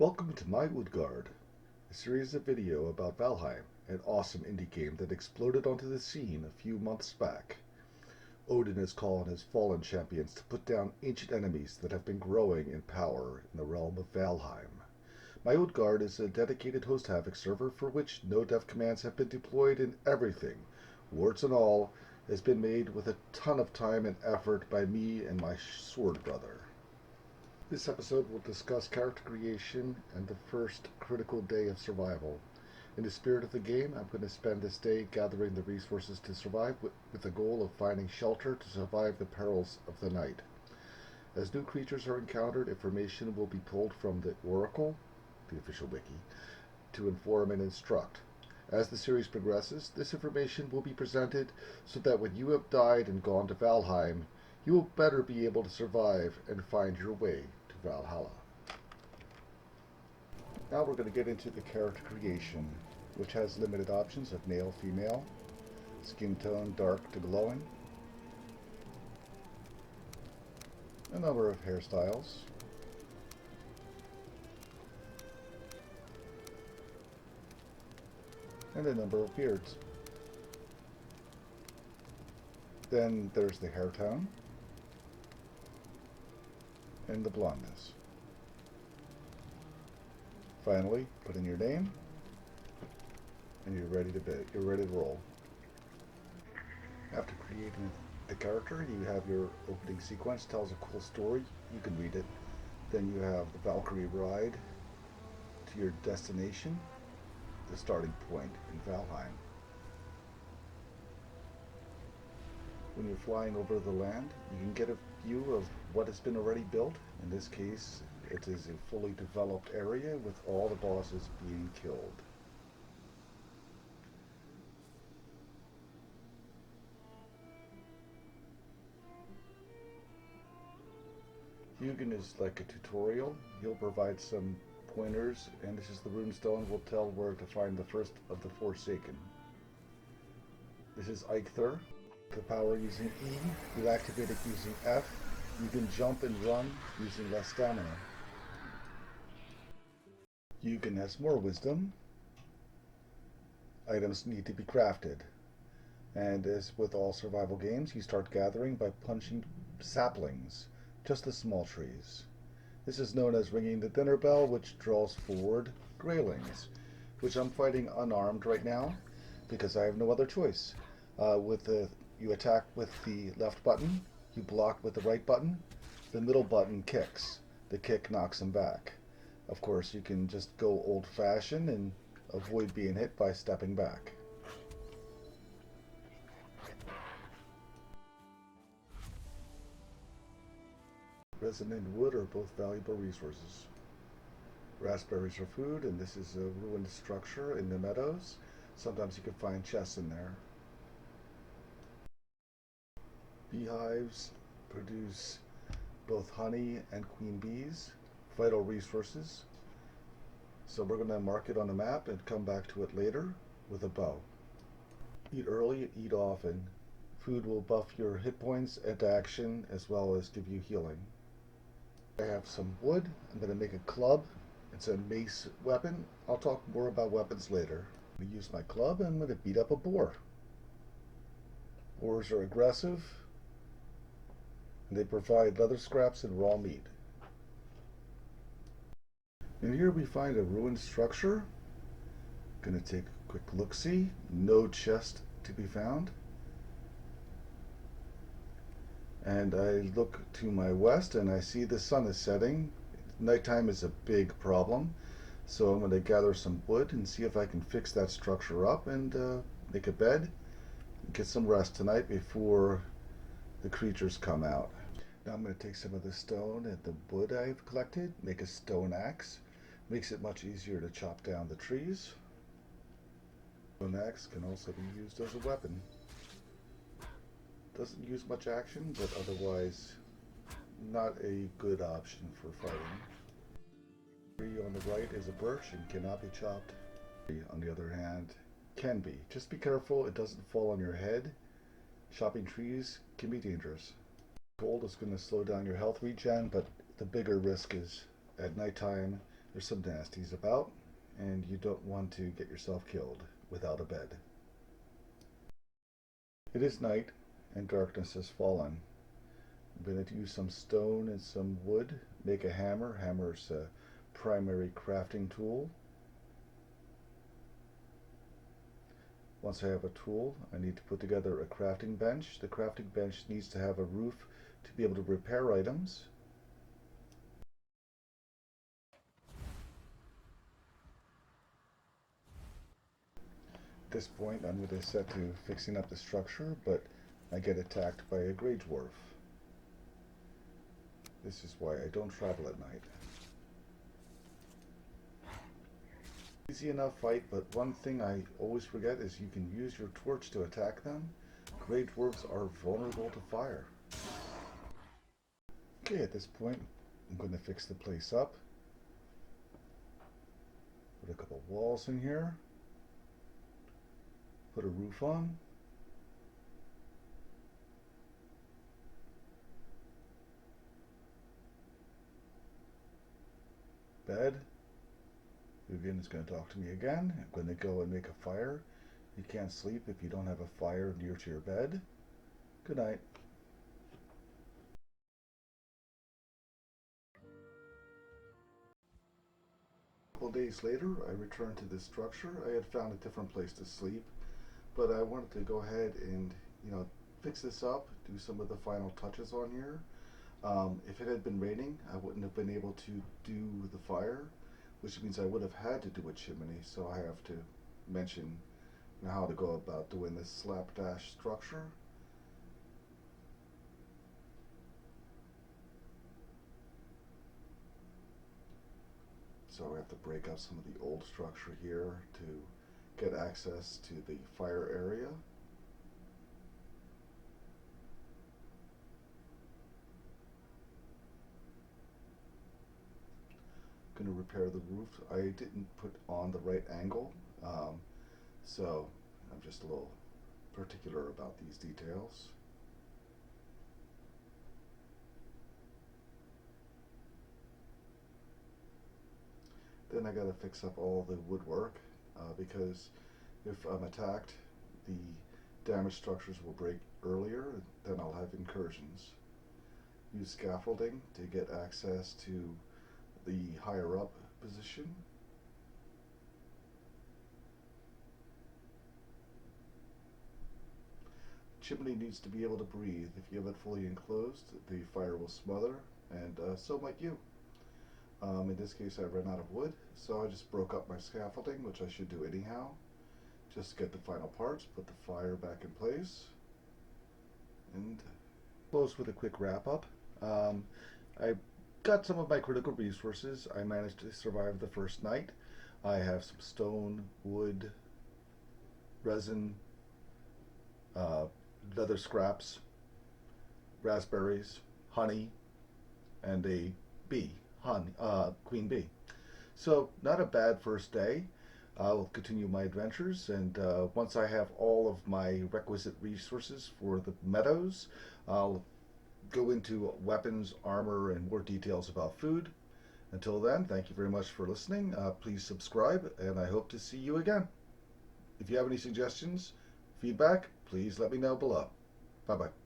Welcome to MyUdgard, a series of video about Valheim, an awesome indie game that exploded onto the scene a few months back. Odin is calling his fallen champions to put down ancient enemies that have been growing in power in the realm of Valheim. MyUdgard is a dedicated host havoc server for which no-dev commands have been deployed, and everything, warts and all, has been made with a ton of time and effort by me and my sword brother. This episode will discuss character creation and the first critical day of survival. In the spirit of the game, I'm going to spend this day gathering the resources to survive with the goal of finding shelter to survive the perils of the night. As new creatures are encountered, information will be pulled from the Oracle, the official wiki, to inform and instruct. As the series progresses, this information will be presented so that when you have died and gone to Valheim, you will better be able to survive and find your way to Valhalla. Now we're going to get into the character creation, which has limited options of male, female, skin tone dark to glowing, a number of hairstyles, and a number of beards. Then there's the hair tone and the blondness. Finally, put in your name, and you're ready to roll. After creating the character, you have your opening sequence. Tells a cool story. You can read it. Then you have the Valkyrie ride to your destination, the starting point in Valheim. When you're flying over the land, you can get a view of what has been already built. In this case, it is a fully developed area with all the bosses being killed. Hugin is like a tutorial. He'll provide some pointers, and this is the runestone will tell where to find the first of the Forsaken. This is Eikthyr. The power using E, you activate it using F. You can jump and run using less stamina. Hugin has more wisdom. Items need to be crafted. And as with all survival games, you start gathering by punching saplings, just the small trees. This is known as ringing the dinner bell, which draws forward greylings, which I'm fighting unarmed right now because I have no other choice. You attack with the left button, you block with the right button, the middle button kicks. The kick knocks him back. Of course, you can just go old-fashioned and avoid being hit by stepping back. Resin and wood are both valuable resources. Raspberries are food, and this is a ruined structure in the Meadows. Sometimes you can find chests in there. Beehives produce both honey and queen bees, vital resources. So we're going to mark it on the map and come back to it later with a bow. Eat early, eat often. Food will buff your hit points and action as well as give you healing. I have some wood. I'm going to make a club. It's a mace weapon. I'll talk more about weapons later. I'm going to use my club and I'm going to beat up a boar. Boars are aggressive, and they provide leather scraps and raw meat. And here we find a ruined structure. Gonna take a quick look-see. No chest to be found. And I look to my west and I see the sun is setting. Nighttime is a big problem. So I'm going to gather some wood and see if I can fix that structure up and make a bed and get some rest tonight before the creatures come out. Now I'm going to take some of the stone and the wood I've collected, make a stone axe. Makes it much easier to chop down the trees. Stone axe can also be used as a weapon. Doesn't use much action, but otherwise not a good option for fighting. The tree on the right is a birch and cannot be chopped. On the other hand, can be. Just be careful it doesn't fall on your head. Chopping trees can be dangerous. Cold is going to slow down your health regen, but the bigger risk is at nighttime There's some nasties about, and you don't want to get yourself killed without a bed. It is night, and darkness has fallen. I'm going to use some stone and some wood, make a hammer. Hammer's a primary crafting tool. Once I have a tool, I need to put together a crafting bench. The crafting bench needs to have a roof to be able to repair items. At this point, I'm going to set to fixing up the structure, but I get attacked by a grey dwarf. This is why I don't travel at night. Easy enough fight, but one thing I always forget is you can use your torch to attack them. Grey dwarves are vulnerable to fire. Okay, at this point, I'm going to fix the place up. Put a couple walls in here. Put a roof on. Bed. Vivian is going to talk to me again. I'm going to go and make a fire. You can't sleep if you don't have a fire near to your bed. Good night. A couple days later, I returned to this structure. I had found a different place to sleep, but I wanted to go ahead and, fix this up, do some of the final touches on here. If it had been raining, I wouldn't have been able to do the fire, which means I would have had to do a chimney, so I have to mention how to go about doing this slapdash structure. So I have to break up some of the old structure here to get access to the fire area. Going to repair the roof. I didn't put on the right angle, so I'm just a little particular about these details. Then I got to fix up all the woodwork because if I'm attacked, the damaged structures will break earlier, then I'll have incursions. Use scaffolding to get access to the higher up position. Chimney needs to be able to breathe. If you have it fully enclosed, the fire will smother, and so might you. In this case, I ran out of wood, so I just broke up my scaffolding, which I should do anyhow, just to get the final parts, put the fire back in place, and close with a quick wrap up. I got some of my critical resources. I managed to survive the first night. I have some stone, wood, resin, leather scraps, raspberries, honey, and a bee, queen bee. So not a bad first day. I'll continue my adventures, and once I have all of my requisite resources for the Meadows, I'll go into weapons, armor, and more details about food. Until then, thank you very much for listening. Please subscribe, and I hope to see you again. If you have any suggestions, feedback, please let me know below. Bye-bye.